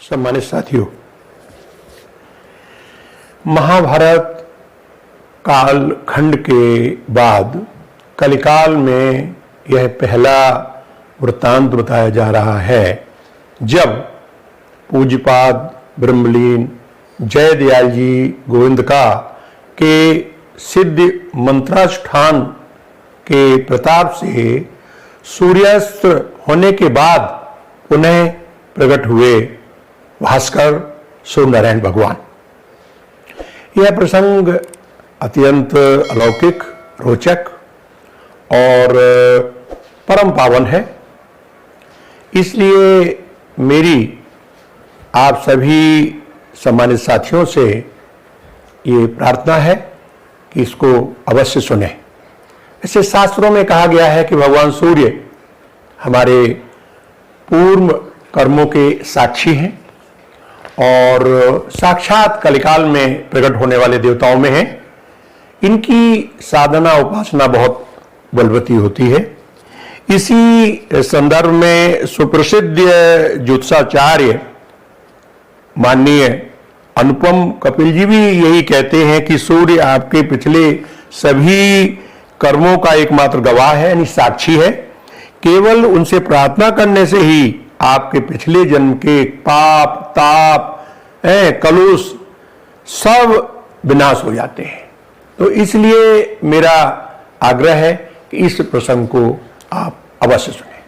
सम्मानित साथियों, महाभारत काल खंड के बाद कलिकाल में यह पहला वृत्तांत बताया जा रहा है जब पूज्यपाद ब्रह्मलीन जयदयाल जी गोविंद का के सिद्ध मंत्रानुष्ठान के प्रताप से सूर्यास्त होने के बाद पुनः प्रकट हुए भास्कर सूर्यनारायण भगवान। यह प्रसंग अत्यंत अलौकिक, रोचक और परम पावन है। इसलिए मेरी आप सभी सम्मानित साथियों से ये प्रार्थना है कि इसको अवश्य सुने। ऐसे शास्त्रों में कहा गया है कि भगवान सूर्य हमारे पूर्व कर्मों के साक्षी हैं और साक्षात कलिकाल में प्रकट होने वाले देवताओं में हैं। इनकी साधना उपासना बहुत बलवती होती है। इसी संदर्भ में सुप्रसिद्ध ज्योतिषाचार्य माननीय अनुपम कपिल जी भी यही कहते हैं कि सूर्य आपके पिछले सभी कर्मों का एकमात्र गवाह है, यानी साक्षी है। केवल उनसे प्रार्थना करने से ही आपके पिछले जन्म के पाप, ताप, कलुष सब विनाश हो जाते हैं। तो इसलिए मेरा आग्रह है कि इस प्रसंग को आप अवश्य सुनें।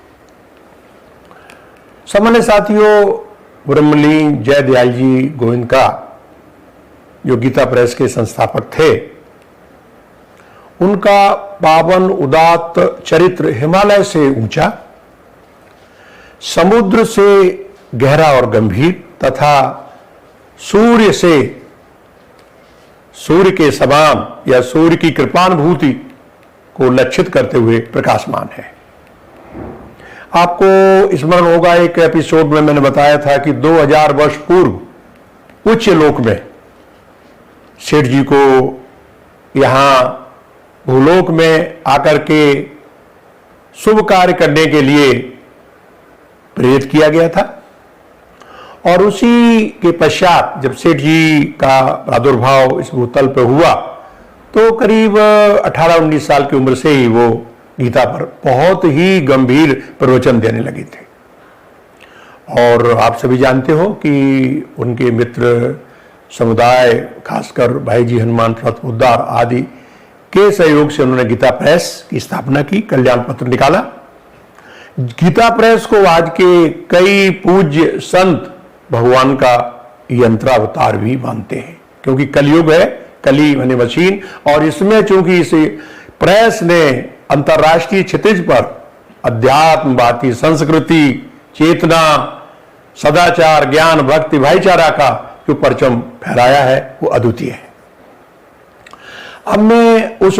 सामान्य साथियों, ब्रह्मलीन जयदयाल जी गोविंद का जो गीता प्रेस के संस्थापक थे, उनका पावन उदात्त चरित्र हिमालय से ऊंचा, समुद्र से गहरा और गंभीर तथा सूर्य के समान या सूर्य की कृपानुभूति को लक्षित करते हुए प्रकाशमान है। आपको स्मरण होगा, एक एपिसोड में मैंने बताया था कि 2000 वर्ष पूर्व उच्च लोक में सेठ जी को यहां भूलोक में आकर के शुभ कार्य करने के लिए प्रेरित किया गया था। और उसी के पश्चात जब सेठ जी का प्रादुर्भाव इस भूतल पर हुआ तो करीब 18-19 साल की उम्र से ही वो गीता पर बहुत ही गंभीर प्रवचन देने लगे थे। और आप सभी जानते हो कि उनके मित्र समुदाय, खासकर भाई जी हनुमान रथ आदि के सहयोग से उन्होंने गीता प्रेस की स्थापना की, कल्याण पत्र निकाला। गीता प्रेस को आज के कई पूज्य संत भगवान का यंत्रावतार भी मानते हैं, क्योंकि कलयुग है, कली माने मशीन, और इसमें चूंकि इस प्रेस ने अंतर्राष्ट्रीय क्षितिज पर अध्यात्मवादी संस्कृति, चेतना, सदाचार, ज्ञान, भक्ति, भाईचारा का जो परचम फहराया है वो अद्वितीय है। अब मैं उस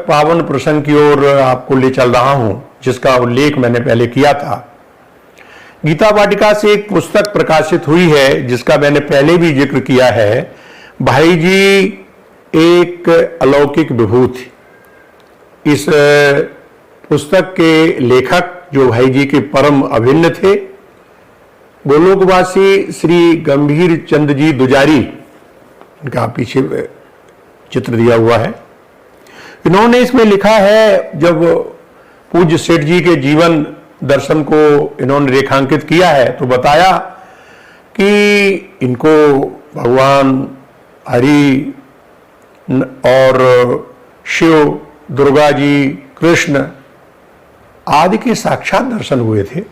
पावन प्रसंग की ओर आपको ले चल रहा हूं जिसका उल्लेख मैंने पहले किया था। गीता वाटिका से एक पुस्तक प्रकाशित हुई है जिसका मैंने पहले भी जिक्र किया है, भाई जी एक अलौकिक विभूति। इस पुस्तक के लेखक जो भाई जी के परम अभिन्न थे, गोलोकवासी श्री गंभीर चंद जी दुजारी, इनका पीछे चित्र दिया हुआ है। इन्होंने इसमें लिखा है, जब पूज्य सेठ जी के जीवन दर्शन को इन्होंने रेखांकित किया है तो बताया कि इनको भगवान हरि और शिव, दुर्गा जी, कृष्ण आदि के साक्षात दर्शन हुए थे।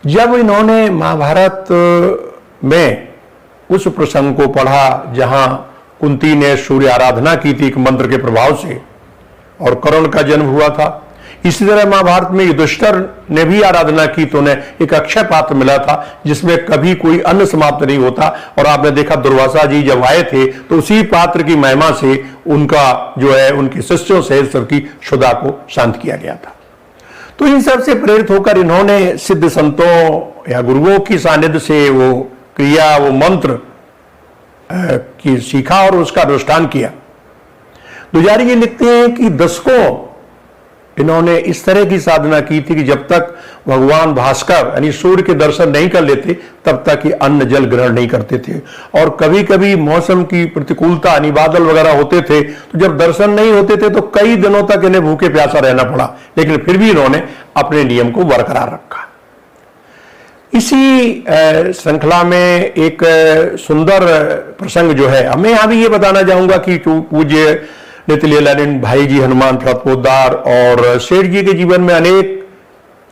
जब इन्होंने महाभारत में उस प्रसंग को पढ़ा जहां कुंती ने सूर्य आराधना की थी एक मंत्र के प्रभाव से और कर्ण का जन्म हुआ था, इसी तरह महाभारत में युधिष्ठिर ने भी आराधना की तो उन्हें एक अक्षय पात्र मिला था जिसमें कभी कोई अन्न समाप्त नहीं होता। और आपने देखा दुर्वासा जी जब आए थे तो उसी पात्र की महिमा से उनका जो है उनके शिष्यों से सबकी क्षुधा को शांत किया गया था। तो इन सब से प्रेरित होकर इन्होंने सिद्ध संतों या गुरुओं की सानिध्य से वो क्रिया, वो मंत्र की सीखा और उसका अनुष्ठान किया। दुजारी जी लिखते हैं कि दशकों इन्होंने इस तरह की साधना की थी कि जब तक भगवान भास्कर यानी सूर्य के दर्शन नहीं कर लेते तब तक ये अन्न जल ग्रहण नहीं करते थे। और कभी कभी मौसम की प्रतिकूलता यानी बादल वगैरह होते थे तो जब दर्शन नहीं होते थे तो कई दिनों तक इन्हें भूखे प्यासा रहना पड़ा, लेकिन फिर भी इन्होंने अपने नियम को बरकरार रखा। इसी श्रृंखला में एक सुंदर प्रसंग जो है, मैं यहां भी ये बताना चाहूंगा कि पूज्य नित्यलीलानंद भाई जी हनुमान प्रसाद पोद्दार और सेठ जी के जीवन में अनेक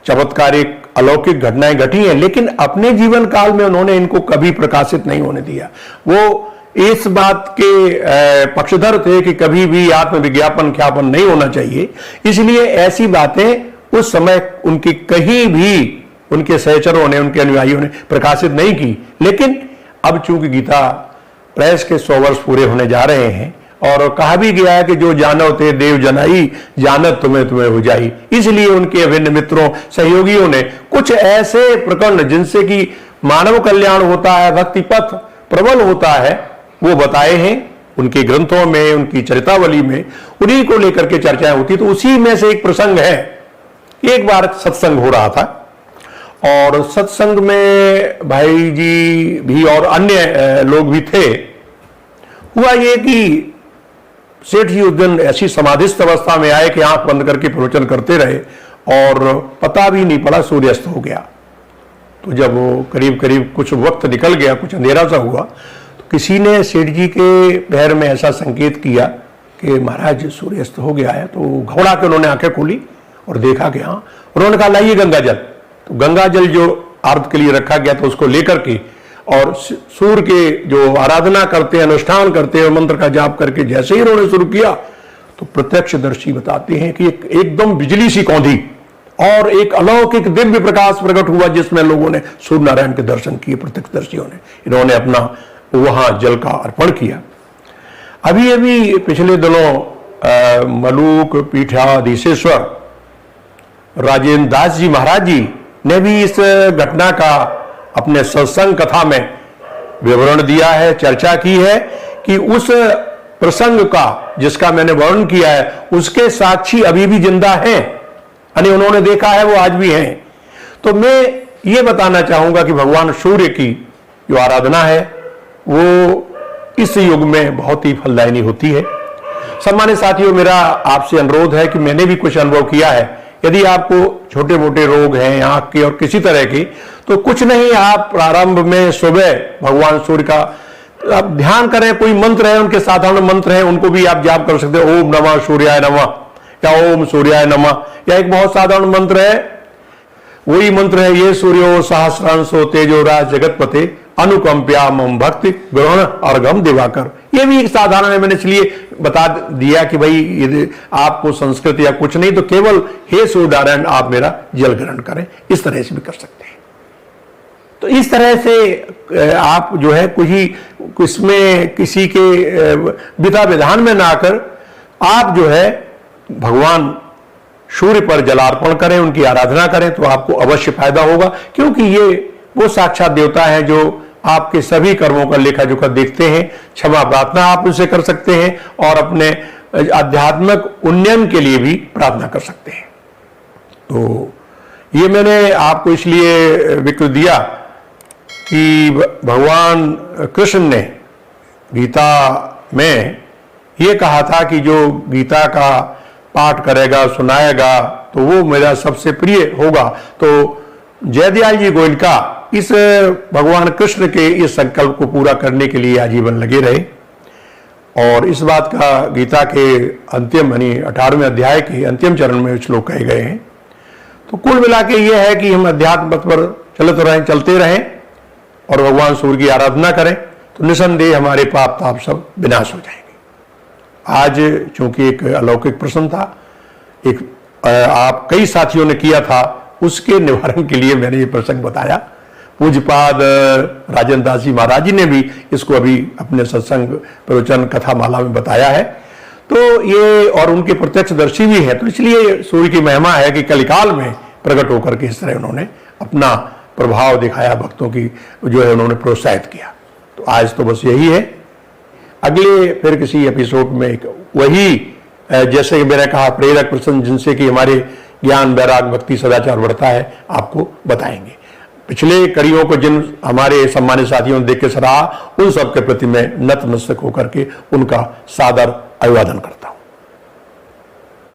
चमत्कारिक अलौकिक घटनाएं घटी हैं, लेकिन अपने जीवन काल में उन्होंने इनको कभी प्रकाशित नहीं होने दिया। वो इस बात के पक्षधर थे कि कभी भी आत्मविज्ञापन ख्यापन नहीं होना चाहिए, इसलिए ऐसी बातें उस समय उनकी कहीं भी उनके सहचरों ने, उनके अनुयायियों ने प्रकाशित नहीं की। लेकिन अब चूंकि गीता प्रेस के 100 वर्ष पूरे होने जा रहे हैं और कहा भी गया है कि जो जानव ते देव जनाई, जानत तुम्हें तुम्हें हो जाई, इसलिए उनके अभिन्न मित्रों सहयोगियों ने कुछ ऐसे प्रकरण जिनसे कि मानव कल्याण होता है, भक्ति पथ प्रबल होता है, वो बताए हैं उनके ग्रंथों में, उनकी चरितावली में, उन्हीं को लेकर के चर्चाएं होती। तो उसी में से एक प्रसंग है। एक बार सत्संग हो रहा था और सत्संग में भाई जी भी और अन्य लोग भी थे। हुआ ये कि सेठ जी उस दिन ऐसी समाधिस्थ अवस्था में आए कि आंख बंद करके प्रवचन करते रहे और पता भी नहीं पड़ा सूर्यास्त हो गया। तो जब वो करीब करीब कुछ वक्त निकल गया, कुछ अंधेरा सा हुआ, तो किसी ने सेठ जी के पैर में ऐसा संकेत किया कि महाराज सूर्यास्त हो गया है। तो घबरा के उन्होंने आंखें खोली और देखा कि हाँ। उन्होंने कहा लाइए गंगा जल। तो गंगा जल जो आरत के लिए रखा गया था उसको लेकर के और सूर्य के जो आराधना करते हैं, अनुष्ठान करते हैं, मंत्र का जाप करके जैसे ही उन्होंने शुरू किया तो प्रत्यक्षदर्शी बताते हैं कि एकदम बिजली सी कौंधी और एक अलौकिक दिव्य प्रकाश प्रकट हुआ जिसमें लोगों ने सूर्य नारायण के दर्शन किए। प्रत्यक्षदर्शियों ने इन्होंने अपना वहां जल का अर्पण किया। अभी अभी पिछले दिनों मलूक पीठाधीशेश्वर राजेंद्र दास जी महाराज जी ने भी इस घटना का अपने सत्संग कथा में विवरण दिया है, चर्चा की है कि उस प्रसंग का जिसका मैंने वर्णन किया है उसके साक्षी अभी भी जिंदा हैं, यानी उन्होंने देखा है, वो आज भी हैं। तो मैं ये बताना चाहूंगा कि भगवान सूर्य की जो आराधना है वो इस युग में बहुत ही फलदायिनी होती है। सम्मानित साथियों, मेरा आपसे अनुरोध है कि मैंने भी कुछ अनुभव किया है। यदि आपको छोटे मोटे रोग हैं आंख के और किसी तरह के, तो कुछ नहीं, आप प्रारंभ में सुबह भगवान सूर्य का आप ध्यान करें। कोई मंत्र है, उनके साधारण मंत्र हैं, उनको भी आप जाप कर सकते हैं। ओम नमः सूर्याय नमः या ओम सूर्याय नमः, या एक बहुत साधारण मंत्र है, वही मंत्र है ये सूर्यो सहस्रांशो तेजो राज जगतपते अनुकंप्या मम भक्ति ग्रहण अर्घम दिवाकर। ये भी एक साधारण है, मैंने इसलिए बता दिया कि भाई यदि आपको संस्कृत या कुछ नहीं तो केवल हे सूर्यनारायण आप मेरा जल ग्रहण करें, इस तरह से भी कर सकते हैं। तो इस तरह से आप जो है कुछ इसमें किसी के विधा विधान में ना आकर आप जो है भगवान सूर्य पर जलार्पण करें, उनकी आराधना करें तो आपको अवश्य फायदा होगा, क्योंकि ये वो साक्षात देवता है जो आपके सभी कर्मों का लेखा जोखा देखते हैं। क्षमा प्रार्थना आप उनसे कर सकते हैं और अपने आध्यात्मिक उन्नयन के लिए भी प्रार्थना कर सकते हैं। तो ये मैंने आपको इसलिए विकल्प दिया कि भगवान कृष्ण ने गीता में ये कहा था कि जो गीता का पाठ करेगा, सुनाएगा तो वो मेरा सबसे प्रिय होगा। तो जयदयाल जी गोयनका इस भगवान कृष्ण के इस संकल्प को पूरा करने के लिए आजीवन लगे रहे और इस बात का गीता के अंतिम यानी 18वें अध्याय के अंतिम चरण में श्लोक कहे गए हैं। तो कुल मिला के ये है कि हम अध्यात्म पथ पर चलते रहें और भगवान सूर्य की आराधना करें तो निसंदेह हमारे पाप ताप सब विनाश हो जाएंगे। आज चूंकि एक अलौकिक प्रश्न था, एक आप कई साथियों ने किया था, उसके निवारण के लिए मैंने ये प्रसंग बताया। पूज्यपाद राजेंद्र दास जी महाराज जी ने भी इसको अभी अपने सत्संग प्रवचन कथा माला में बताया है। तो ये और उनके प्रत्यक्षदर्शी भी है, तो इसलिए सूर्य की महिमा है कि कलिकाल में प्रकट होकर के इस तरह उन्होंने अपना प्रभाव दिखाया, भक्तों की जो है उन्होंने प्रोत्साहित किया। तो आज तो बस यही है। अगले फिर किसी एपिसोड में एक वही जैसे कि मैंने कहा प्रेरक प्रसंग जिनसे कि हमारे ज्ञान वैराग भक्ति सदाचार बढ़ता है, आपको बताएंगे। पिछले कड़ियों को जिन हमारे सम्मानित साथियों ने देख के सराहा, उन सब के प्रति मैं नतमस्तक होकर के उनका सादर अभिवादन करता हूं।